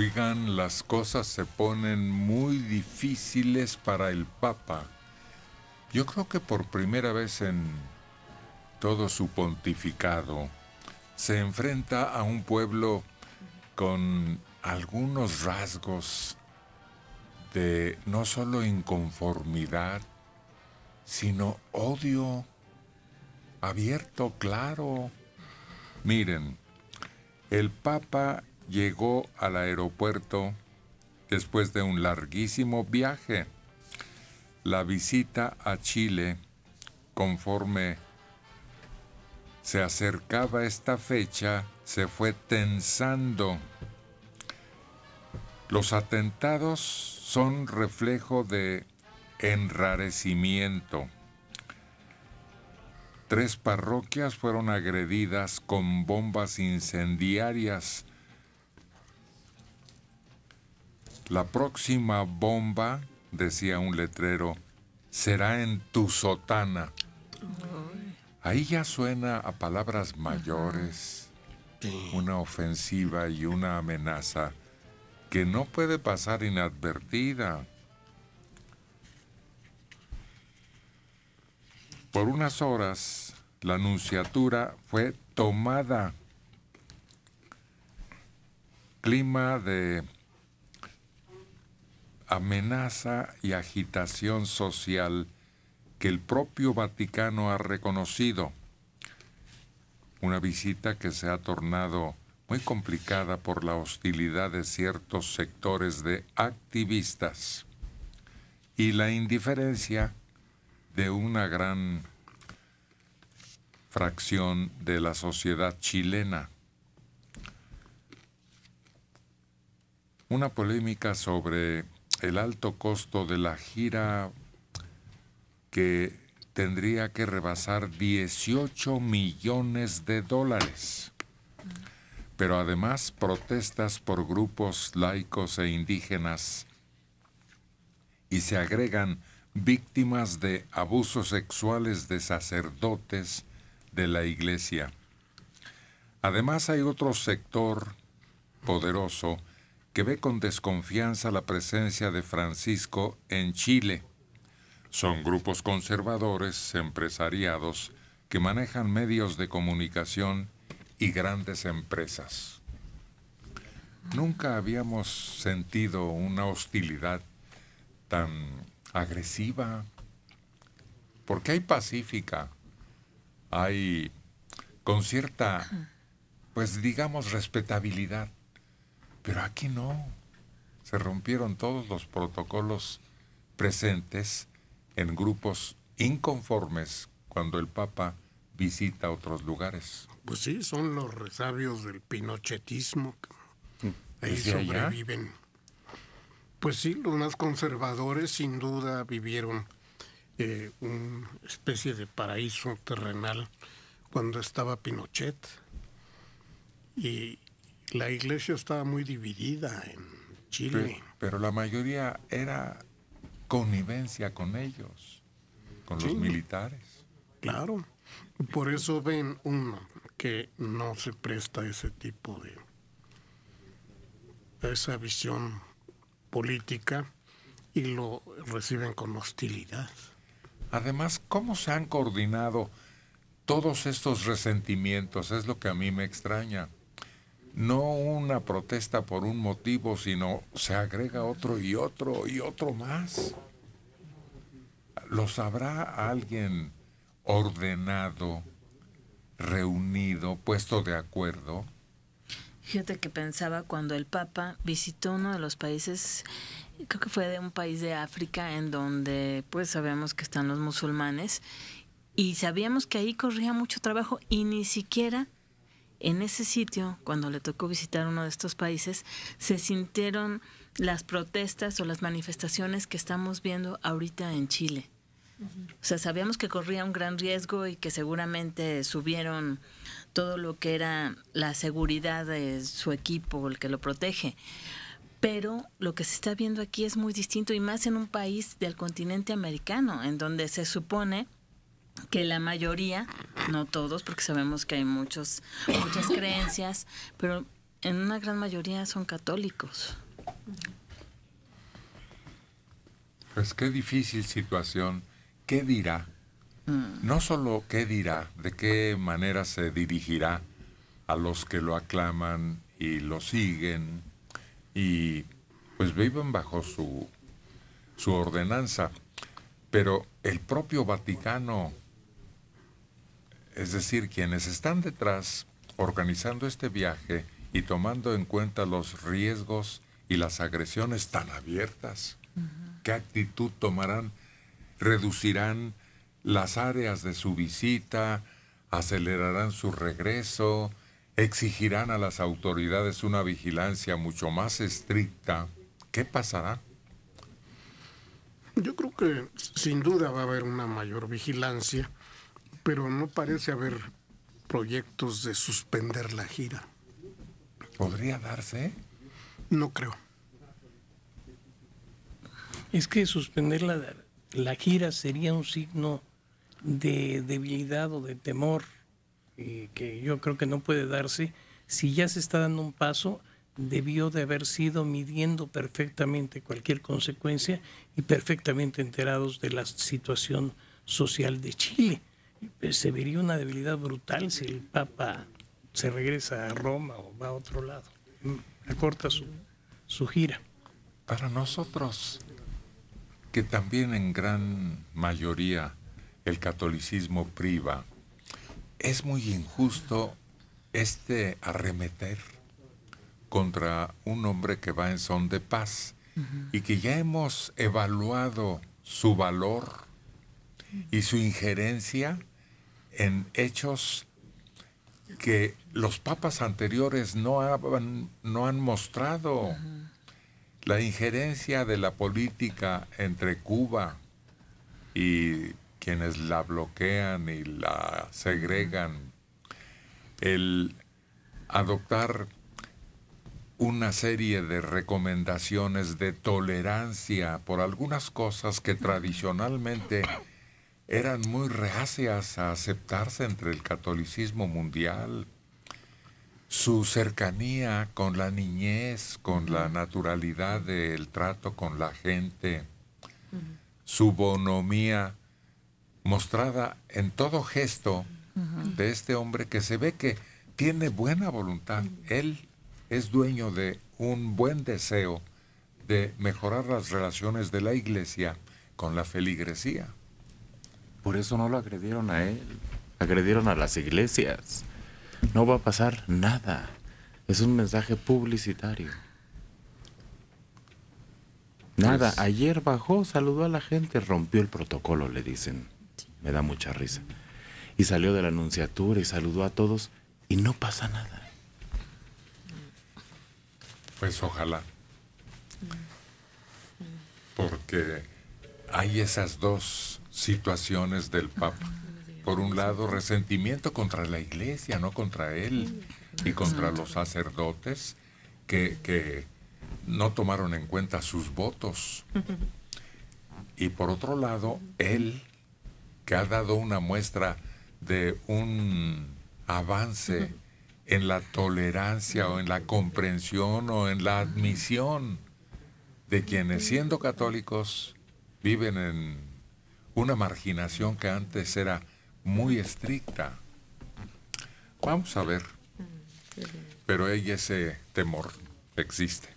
Oigan, las cosas se ponen muy difíciles para el Papa. Yo creo que por primera vez en todo su pontificado se enfrenta a un pueblo con algunos rasgos de no solo inconformidad, sino odio abierto, claro. Miren, el Papa llegó al aeropuerto después de un larguísimo viaje. La visita a Chile, conforme se acercaba esta fecha, se fue tensando. Los atentados son reflejo de enrarecimiento. 3 parroquias fueron agredidas con bombas incendiarias. La próxima bomba, decía un letrero, será en tu sotana. Ahí ya suena a palabras mayores, una ofensiva y una amenaza que no puede pasar inadvertida. Por unas horas, la nunciatura fue tomada. Clima de amenaza y agitación social que el propio Vaticano ha reconocido. Una visita que se ha tornado muy complicada por la hostilidad de ciertos sectores de activistas y la indiferencia de una gran fracción de la sociedad chilena. Una polémica sobre el alto costo de la gira que tendría que rebasar 18 millones de dólares. Pero además protestas por grupos laicos e indígenas y se agregan víctimas de abusos sexuales de sacerdotes de la Iglesia. Además hay otro sector poderoso que ve con desconfianza la presencia de Francisco en Chile. Son grupos conservadores, empresariados, que manejan medios de comunicación y grandes empresas. Nunca habíamos sentido una hostilidad tan agresiva, porque hay pacífica, hay con cierta, pues digamos, respetabilidad. Pero aquí no. Se rompieron todos los protocolos presentes en grupos inconformes cuando el Papa visita otros lugares. Pues sí, son los resabios del pinochetismo. Ahí ¿Desde allá? sobreviven. Pues sí, los más conservadores sin duda vivieron una especie de paraíso terrenal cuando estaba Pinochet. Y la iglesia estaba muy dividida en Chile. Pero la mayoría era connivencia con ellos, con los militares. Claro. Por eso ven uno que no se presta ese tipo de esa visión política y lo reciben con hostilidad. Además, ¿cómo se han coordinado todos estos resentimientos? Es lo que a mí me extraña. No una protesta por un motivo, sino se agrega otro y otro y otro más. ¿Lo sabrá alguien ordenado, reunido, puesto de acuerdo? Fíjate que pensaba cuando el Papa visitó uno de los países, creo que fue de un país de África, en donde pues sabemos que están los musulmanes, y sabíamos que ahí corría mucho trabajo y ni siquiera en ese sitio, cuando le tocó visitar uno de estos países, se sintieron las protestas o las manifestaciones que estamos viendo ahorita en Chile. O sea, sabíamos que corría un gran riesgo y que seguramente subieron todo lo que era la seguridad de su equipo, el que lo protege. Pero lo que se está viendo aquí es muy distinto, y más en un país del continente americano, en donde se supone que la mayoría, no todos, porque sabemos que hay muchas creencias, pero en una gran mayoría son católicos. Pues qué difícil situación. ¿Qué dirá? No solo qué dirá, de qué manera se dirigirá a los que lo aclaman y lo siguen y pues viven bajo su ordenanza. Pero el propio Vaticano, es decir, quienes están detrás organizando este viaje y tomando en cuenta los riesgos y las agresiones tan abiertas, ¿qué actitud tomarán? ¿Reducirán las áreas de su visita? ¿Acelerarán su regreso? ¿Exigirán a las autoridades una vigilancia mucho más estricta? ¿Qué pasará? Yo creo que sin duda va a haber una mayor vigilancia, pero no parece haber proyectos de suspender la gira. ¿Podría darse? No creo. Es que suspender la gira sería un signo de debilidad o de temor que yo creo que no puede darse. Si ya se está dando un paso, debió de haber sido midiendo perfectamente cualquier consecuencia y perfectamente enterados de la situación social de Chile. Se vería una debilidad brutal si el Papa se regresa a Roma o va a otro lado. Acorta su gira. Para nosotros, que también en gran mayoría el catolicismo priva, es muy injusto arremeter contra un hombre que va en son de paz y que ya hemos evaluado su valor y su injerencia en hechos que los papas anteriores no han mostrado. La injerencia de la política entre Cuba y quienes la bloquean y la segregan, el adoptar una serie de recomendaciones de tolerancia por algunas cosas que tradicionalmente eran muy reacias a aceptarse entre el catolicismo mundial, su cercanía con la niñez, con la naturalidad del trato con la gente, su bonomía mostrada en todo gesto de este hombre que se ve que tiene buena voluntad. Él es dueño de un buen deseo de mejorar las relaciones de la Iglesia con la feligresía. Por eso no lo agredieron a él, agredieron a las iglesias. No va a pasar nada. Es un mensaje publicitario. Nada, Pues, ayer bajó, saludó a la gente, rompió el protocolo, le dicen. Me da mucha risa. Y salió de la nunciatura y saludó a todos y no pasa nada. Pues ojalá. Porque hay esas dos situaciones del Papa. Por un lado, resentimiento contra la Iglesia, no contra él, y contra los sacerdotes que no tomaron en cuenta sus votos. Y por otro lado, él, que ha dado una muestra de un avance en la tolerancia o en la comprensión o en la admisión de quienes, siendo católicos, viven en una marginación que antes era muy estricta. Vamos a ver. Pero ese temor existe.